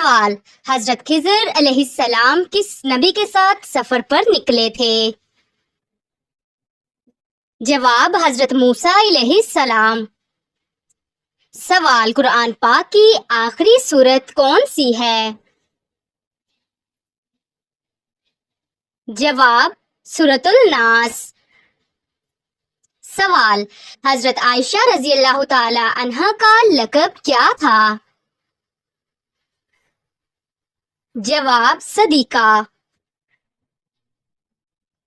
سوال: حضرت خضر علیہ السلام کس نبی کے ساتھ سفر پر نکلے تھے؟ جواب: حضرت موسیٰ علیہ السلام۔ سوال: قرآن پاک کی آخری سورت کون سی ہے؟ جواب: سورۃ الناس۔ سوال: حضرت عائشہ رضی اللہ تعالی عنہا کا لقب کیا تھا؟ جواب: صدیقہ۔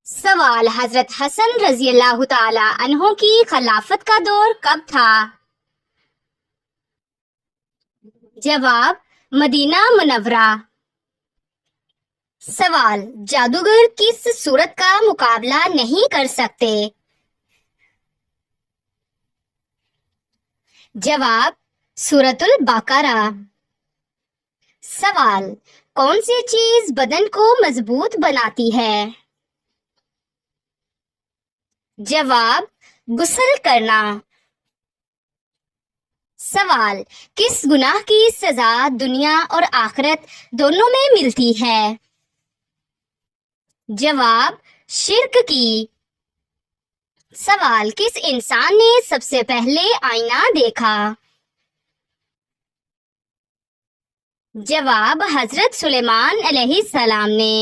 سوال: حضرت حسن رضی اللہ تعالی عنہ کی خلافت کا دور کب تھا؟ جواب: مدینہ منورہ۔ سوال: جادوگر کس سورت کا مقابلہ نہیں کر سکتے؟ جواب: سورۃ البقرہ۔ سوال: کون سی چیز بدن کو مضبوط بناتی ہے؟ جواب: غسل کرنا۔ سوال: کس گناہ کی سزا دنیا اور آخرت دونوں میں ملتی ہے؟ جواب: شرک کی۔ سوال: کس انسان نے سب سے پہلے آئینہ دیکھا؟ جواب: حضرت سلیمان علیہ السلام نے۔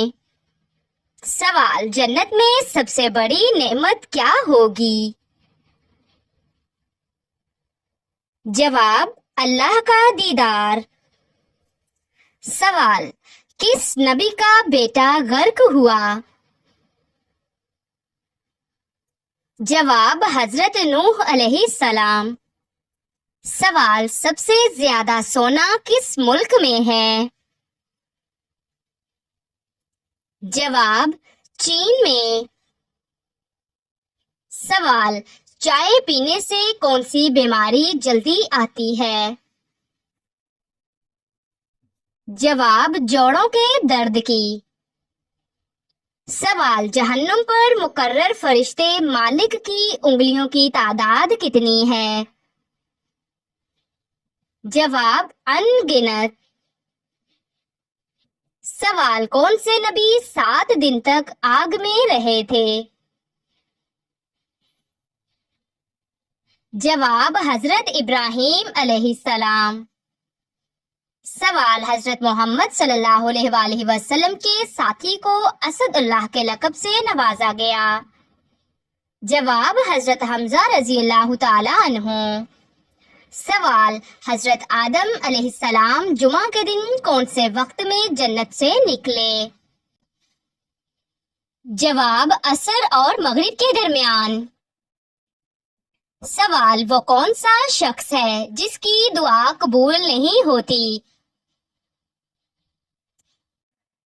سوال: جنت میں سب سے بڑی نعمت کیا ہوگی؟ جواب: اللہ کا دیدار۔ سوال: کس نبی کا بیٹا غرق ہوا؟ جواب: حضرت نوح علیہ السلام۔ سوال: سب سے زیادہ سونا کس ملک میں ہے؟ جواب: چین میں۔ سوال: چائے پینے سے کون سی بیماری جلدی آتی ہے؟ جواب: جوڑوں کے درد کی۔ سوال: جہنم پر مقرر فرشتے مالک کی انگلیوں کی تعداد کتنی ہے؟ جواب: ان گنت۔ سوال: کون سے نبی 7 دن تک آگ میں رہے تھے؟ جواب: حضرت ابراہیم علیہ السلام۔ سوال: حضرت محمد صلی اللہ علیہ وآلہ وسلم کے ساتھی کو اسد اللہ کے لقب سے نوازا گیا؟ جواب: حضرت حمزہ رضی اللہ تعالی عنہ۔ سوال: حضرت آدم علیہ السلام جمعہ کے دن کون سے وقت میں جنت سے نکلے؟ جواب: عصر اور مغرب کے درمیان۔ سوال: وہ کون سا شخص ہے جس کی دعا قبول نہیں ہوتی؟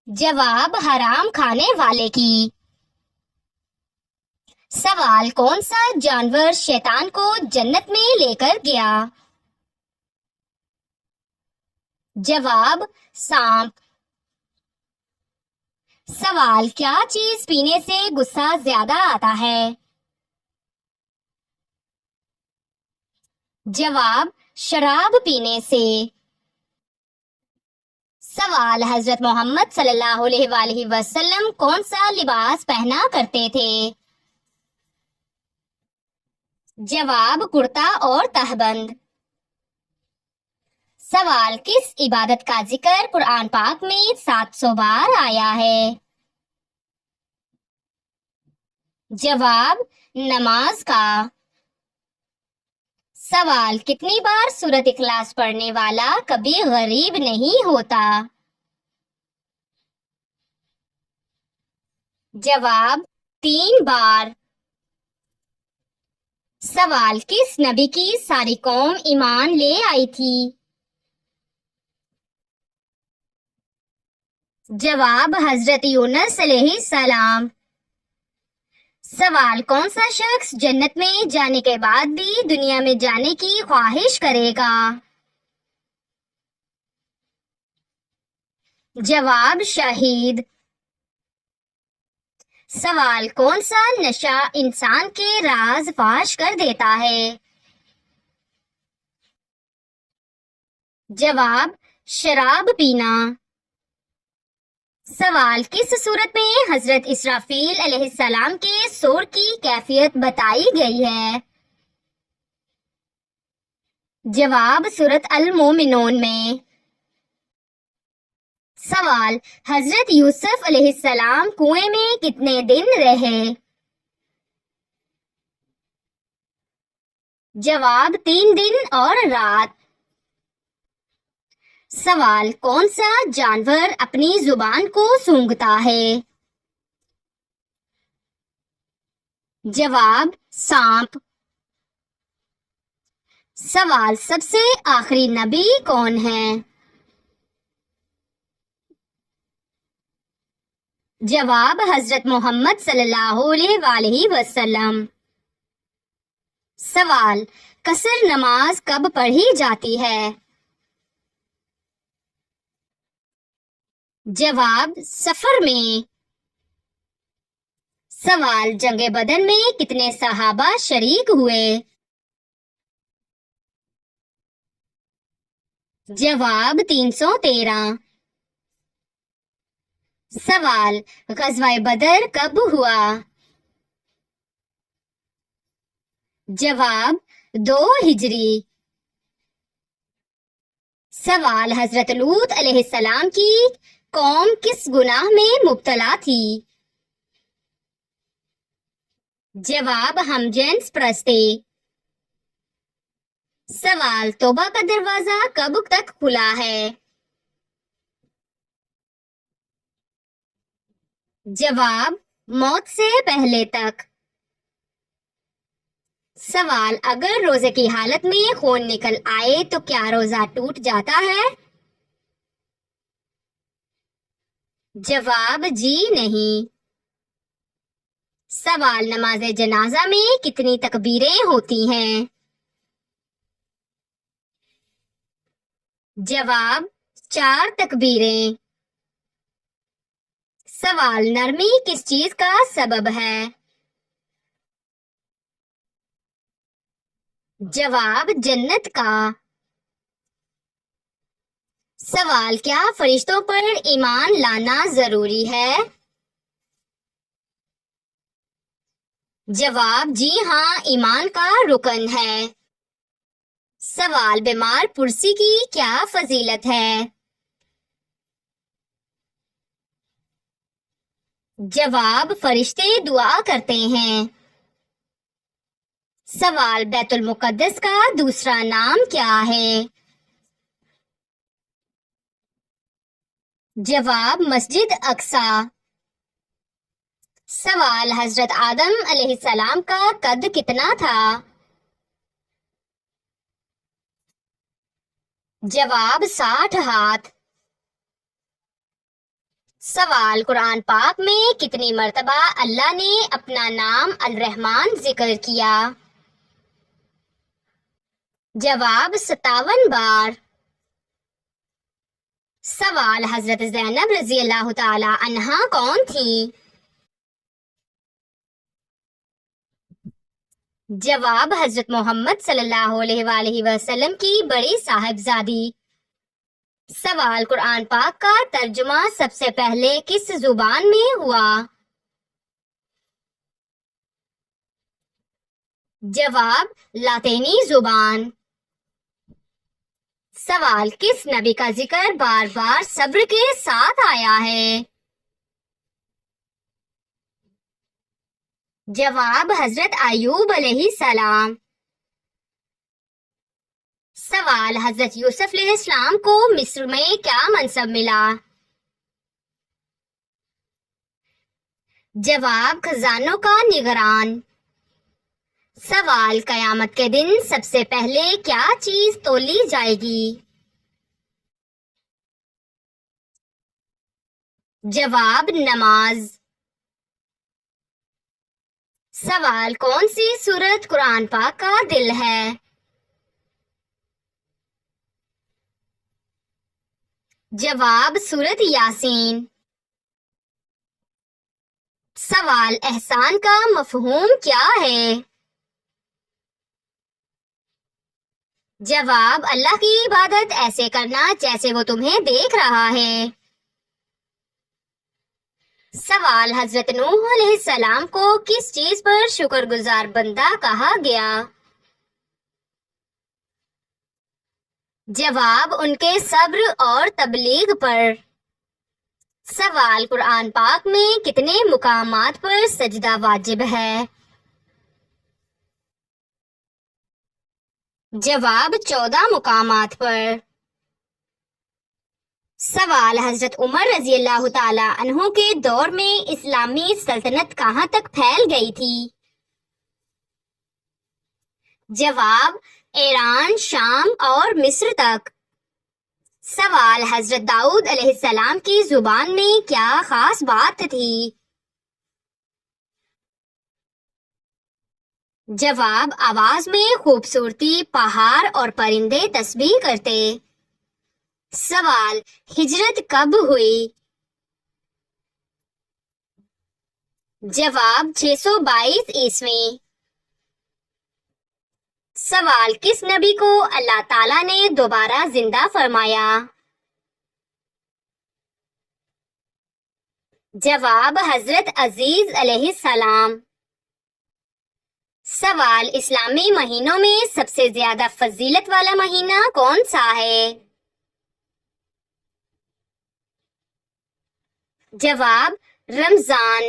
جواب: حرام کھانے والے کی۔ سوال: کون سا جانور شیطان کو جنت میں لے کر گیا؟ جواب: سانپ۔ سوال: کیا چیز پینے سے غصہ زیادہ آتا ہے؟ جواب: شراب پینے سے۔ سوال: حضرت محمد صلی اللہ علیہ وآلہ وسلم کون سا لباس پہنا کرتے تھے؟ جواب: کرتا اور تہبند۔ سوال: کس عبادت کا ذکر قرآن پاک میں 700 بار آیا ہے؟ جواب: نماز کا۔ سوال: کتنی بار سورۃ اخلاص پڑھنے والا کبھی غریب نہیں ہوتا؟ جواب: 3 بار۔ سوال: کس نبی کی ساری قوم ایمان لے آئی تھی؟ جواب: حضرت یونس علیہ السلام۔ سوال: کون سا شخص جنت میں جانے کے بعد بھی دنیا میں جانے کی خواہش کرے گا؟ جواب: شہید۔ سوال: کون سا نشہ انسان کے راز فاش کر دیتا ہے؟ جواب: شراب پینا. سوال: کس صورت میں حضرت اسرافیل علیہ السلام کے صور کی کیفیت بتائی گئی ہے؟ جواب: سورۃ المومنون میں. سوال: حضرت یوسف علیہ السلام کنویں میں کتنے دن رہے؟ جواب: 3 دن اور رات. سوال: کون سا جانور اپنی زبان کو سونگھتا ہے؟ جواب: سانپ. سوال: سب سے آخری نبی کون ہے؟ جواب: حضرت محمد صلی اللہ علیہ وآلہ وسلم. سوال: قصر نماز کب پڑھی جاتی ہے؟ جواب: سفر میں. سوال: جنگ بدر میں کتنے صحابہ شریک ہوئے؟ جواب: 313. سوال: غزوہ بدر کب ہوا؟ جواب: 2 ہجری. سوال: حضرت لوط علیہ السلام کی قوم کس گناہ میں مبتلا تھی؟ جواب: ہم جنس پرستی. سوال: توبہ کا دروازہ کب تک کھلا ہے؟ جواب: موت سے پہلے تک. سوال: اگر روزے کی حالت میں خون نکل آئے تو کیا روزہ ٹوٹ جاتا ہے؟ جواب: جی نہیں. سوال: نماز جنازہ میں کتنی تکبیریں ہوتی ہیں؟ جواب: 4 تکبیریں. سوال: نرمی کس چیز کا سبب ہے؟ جواب: جنت کا. سوال: کیا فرشتوں پر ایمان لانا ضروری ہے؟ جواب: جی ہاں، ایمان کا رکن ہے. سوال: بیمار پرسی کی کیا فضیلت ہے؟ جواب: فرشتے دعا کرتے ہیں. سوال: بیت المقدس کا دوسرا نام کیا ہے؟ جواب: مسجد اقصی. سوال: حضرت آدم علیہ السلام کا قد کتنا تھا؟ جواب: 60 ہاتھ. سوال: قرآن پاک میں کتنی مرتبہ اللہ نے اپنا نام الرحمن ذکر کیا؟ جواب: 57 بار. سوال: حضرت زینب رضی اللہ تعالی عنہا کون تھی؟ جواب: حضرت محمد صلی اللہ علیہ وآلہ وسلم کی بڑی صاحبزادی. سوال: قرآن پاک کا ترجمہ سب سے پہلے کس زبان میں ہوا؟ جواب: لاطینی زبان. سوال: کس نبی کا ذکر بار بار صبر کے ساتھ آیا ہے؟ جواب: حضرت ایوب علیہ السلام. سوال: حضرت یوسف علیہ السلام کو مصر میں کیا منصب ملا؟ جواب: خزانوں کا نگران. سوال: قیامت کے دن سب سے پہلے کیا چیز تولی جائے گی؟ جواب: نماز. سوال: کون سی سورت قرآن پاک کا دل ہے؟ جواب: سورت یاسین. سوال: احسان کا مفہوم کیا ہے؟ جواب: اللہ کی عبادت ایسے کرنا جیسے وہ تمہیں دیکھ رہا ہے۔ سوال: حضرت نوح علیہ السلام کو کس چیز پر شکر گزار بندہ کہا گیا؟ جواب: ان کے صبر اور تبلیغ پر۔ سوال: قرآن پاک میں کتنے مقامات پر سجدہ واجب ہے؟ جواب: 14 مقامات پر۔ سوال: حضرت عمر رضی اللہ تعالی عنہ کے دور میں اسلامی سلطنت کہاں تک پھیل گئی تھی؟ جواب: ایران، شام اور مصر تک۔ سوال: حضرت داؤد علیہ السلام کی زبان میں کیا خاص بات تھی؟ جواب: آواز میں خوبصورتی، پہاڑ اور پرندے تسبیح کرتے۔ سوال: ہجرت کب ہوئی؟ جواب: 622 عیسوی۔ سوال: کس نبی کو اللہ تعالیٰ نے دوبارہ زندہ فرمایا؟ جواب: حضرت عزیز علیہ السلام۔ سوال: اسلامی مہینوں میں سب سے زیادہ فضیلت والا مہینہ کون سا ہے؟ جواب: رمضان۔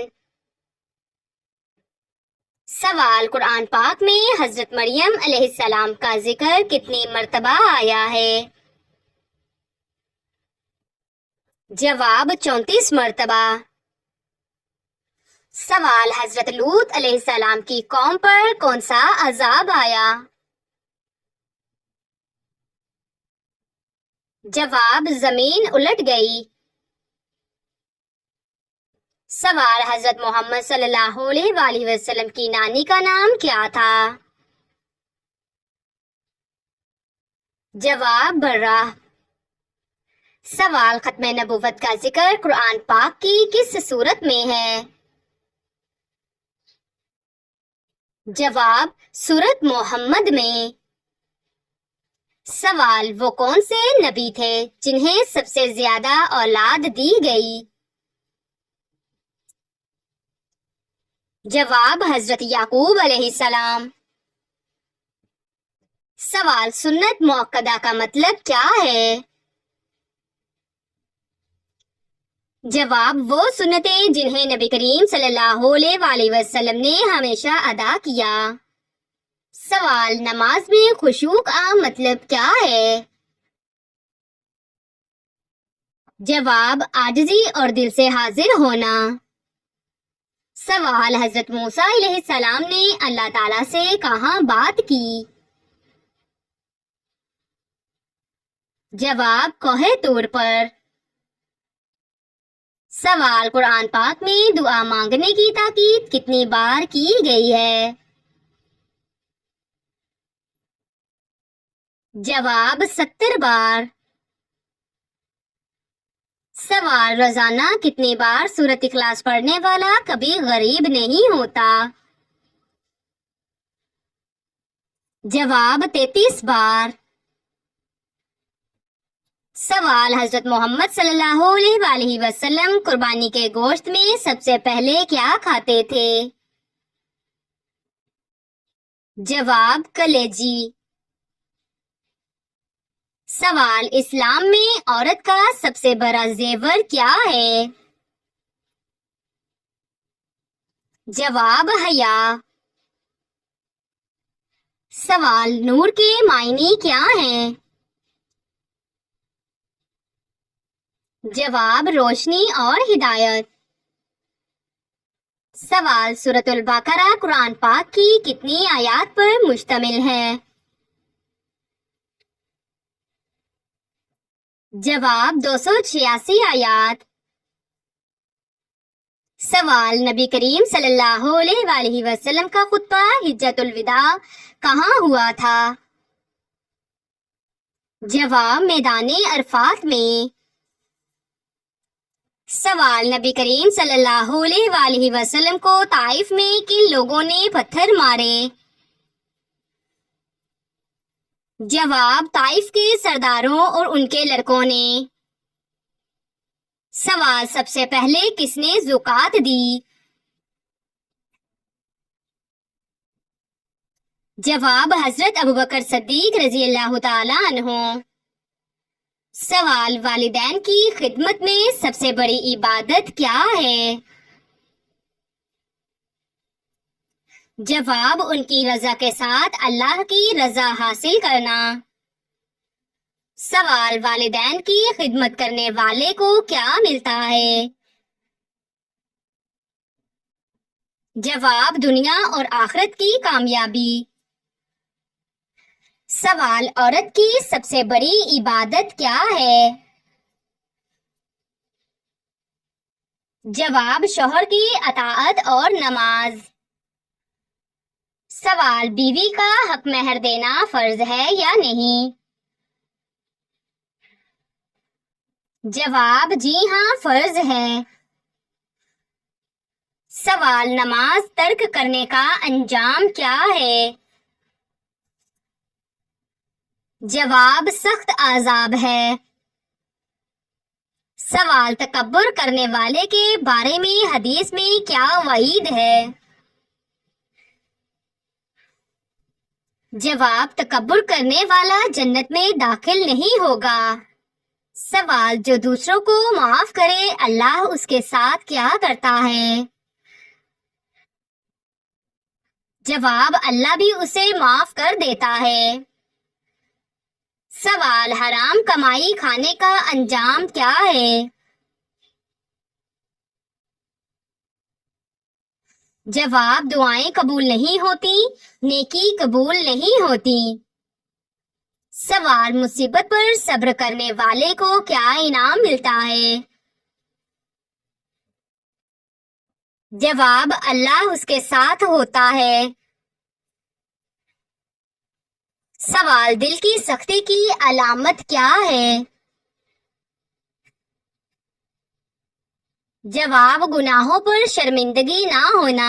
سوال: قرآن پاک میں حضرت مریم علیہ السلام کا ذکر کتنی مرتبہ آیا ہے؟ جواب: 34 مرتبہ۔ سوال: حضرت لوط علیہ السلام کی قوم پر کون سا عذاب آیا؟ جواب: زمین الٹ گئی۔ سوال: حضرت محمد صلی اللہ علیہ وآلہ وسلم کی نانی کا نام کیا تھا؟ جواب: برہ۔ سوال: ختم نبوت کا ذکر قرآن پاک کی کس صورت میں ہے؟ جواب: سورۃ محمد میں۔ سوال: وہ کون سے نبی تھے جنہیں سب سے زیادہ اولاد دی گئی؟ جواب: حضرت یعقوب علیہ السلام۔ سوال: سنت مؤکدہ کا مطلب کیا ہے؟ جواب: وہ سنتیں جنہیں نبی کریم صلی اللہ علیہ وآلہ وسلم نے ہمیشہ ادا کیا۔ سوال: نماز میں خشوع کا مطلب کیا ہے؟ جواب: عاجزی اور دل سے حاضر ہونا۔ سوال: حضرت موسیٰ علیہ السلام نے اللہ تعالیٰ سے کہاں بات کی؟ جواب: کوہ طور پر۔ سوال: قرآن پاک میں دعا مانگنے کی تاکید کتنی بار کی گئی ہے؟ جواب: 70 بار۔ سوال: روزانہ کتنی بار سورۃ اخلاص پڑھنے والا کبھی غریب نہیں ہوتا؟ جواب: 33 بار۔ سوال: حضرت محمد صلی اللہ علیہ وآلہ وسلم قربانی کے گوشت میں سب سے پہلے کیا کھاتے تھے؟ جواب: کلیجی۔ سوال: اسلام میں عورت کا سب سے بڑا زیور کیا ہے؟ جواب: حیا۔ سوال: نور کے معنی کیا ہیں؟ جواب: روشنی اور ہدایت۔ سوال: سورۃ البقرہ قرآن پاک کی کتنی آیات پر مشتمل ہے؟ جواب: 286 آیات۔ سوال: نبی کریم صلی اللہ علیہ وآلہ وسلم کا خطبہ حجۃ الوداع کہاں ہوا تھا؟ جواب: میدان عرفات میں۔ سوال: نبی کریم صلی اللہ علیہ وآلہ وسلم کو طائف میں کن لوگوں نے پتھر مارے؟ جواب طائف کے سرداروں اور ان کے لڑکوں نے۔ سوال سب سے پہلے کس نے زکوٰۃ دی؟ جواب حضرت ابوبکر صدیق رضی اللہ تعالی عنہ۔ سوال والدین کی خدمت میں سب سے بڑی عبادت کیا ہے؟ جواب ان کی رضا کے ساتھ اللہ کی رضا حاصل کرنا۔ سوال والدین کی خدمت کرنے والے کو کیا ملتا ہے؟ جواب دنیا اور آخرت کی کامیابی۔ سوال عورت کی سب سے بڑی عبادت کیا ہے؟ جواب شوہر کی اطاعت اور نماز۔ سوال بیوی کا حق مہر دینا فرض ہے یا نہیں؟ جواب جی ہاں فرض ہے۔ سوال نماز ترک کرنے کا انجام کیا ہے؟ جواب سخت عذاب ہے۔ سوال تکبر کرنے والے کے بارے میں حدیث میں کیا وعید ہے؟ جواب تکبر کرنے والا جنت میں داخل نہیں ہوگا۔ سوال جو دوسروں کو معاف کرے اللہ اس کے ساتھ کیا کرتا ہے؟ جواب اللہ بھی اسے معاف کر دیتا ہے۔ سوال حرام کمائی کھانے کا انجام کیا ہے؟ جواب دعائیں قبول نہیں ہوتی، نیکی قبول نہیں ہوتی۔ سوال مصیبت پر صبر کرنے والے کو کیا انعام ملتا ہے؟ جواب اللہ اس کے ساتھ ہوتا ہے۔ سوال دل کی سختی کی علامت کیا ہے؟ جواب گناہوں پر شرمندگی نہ ہونا۔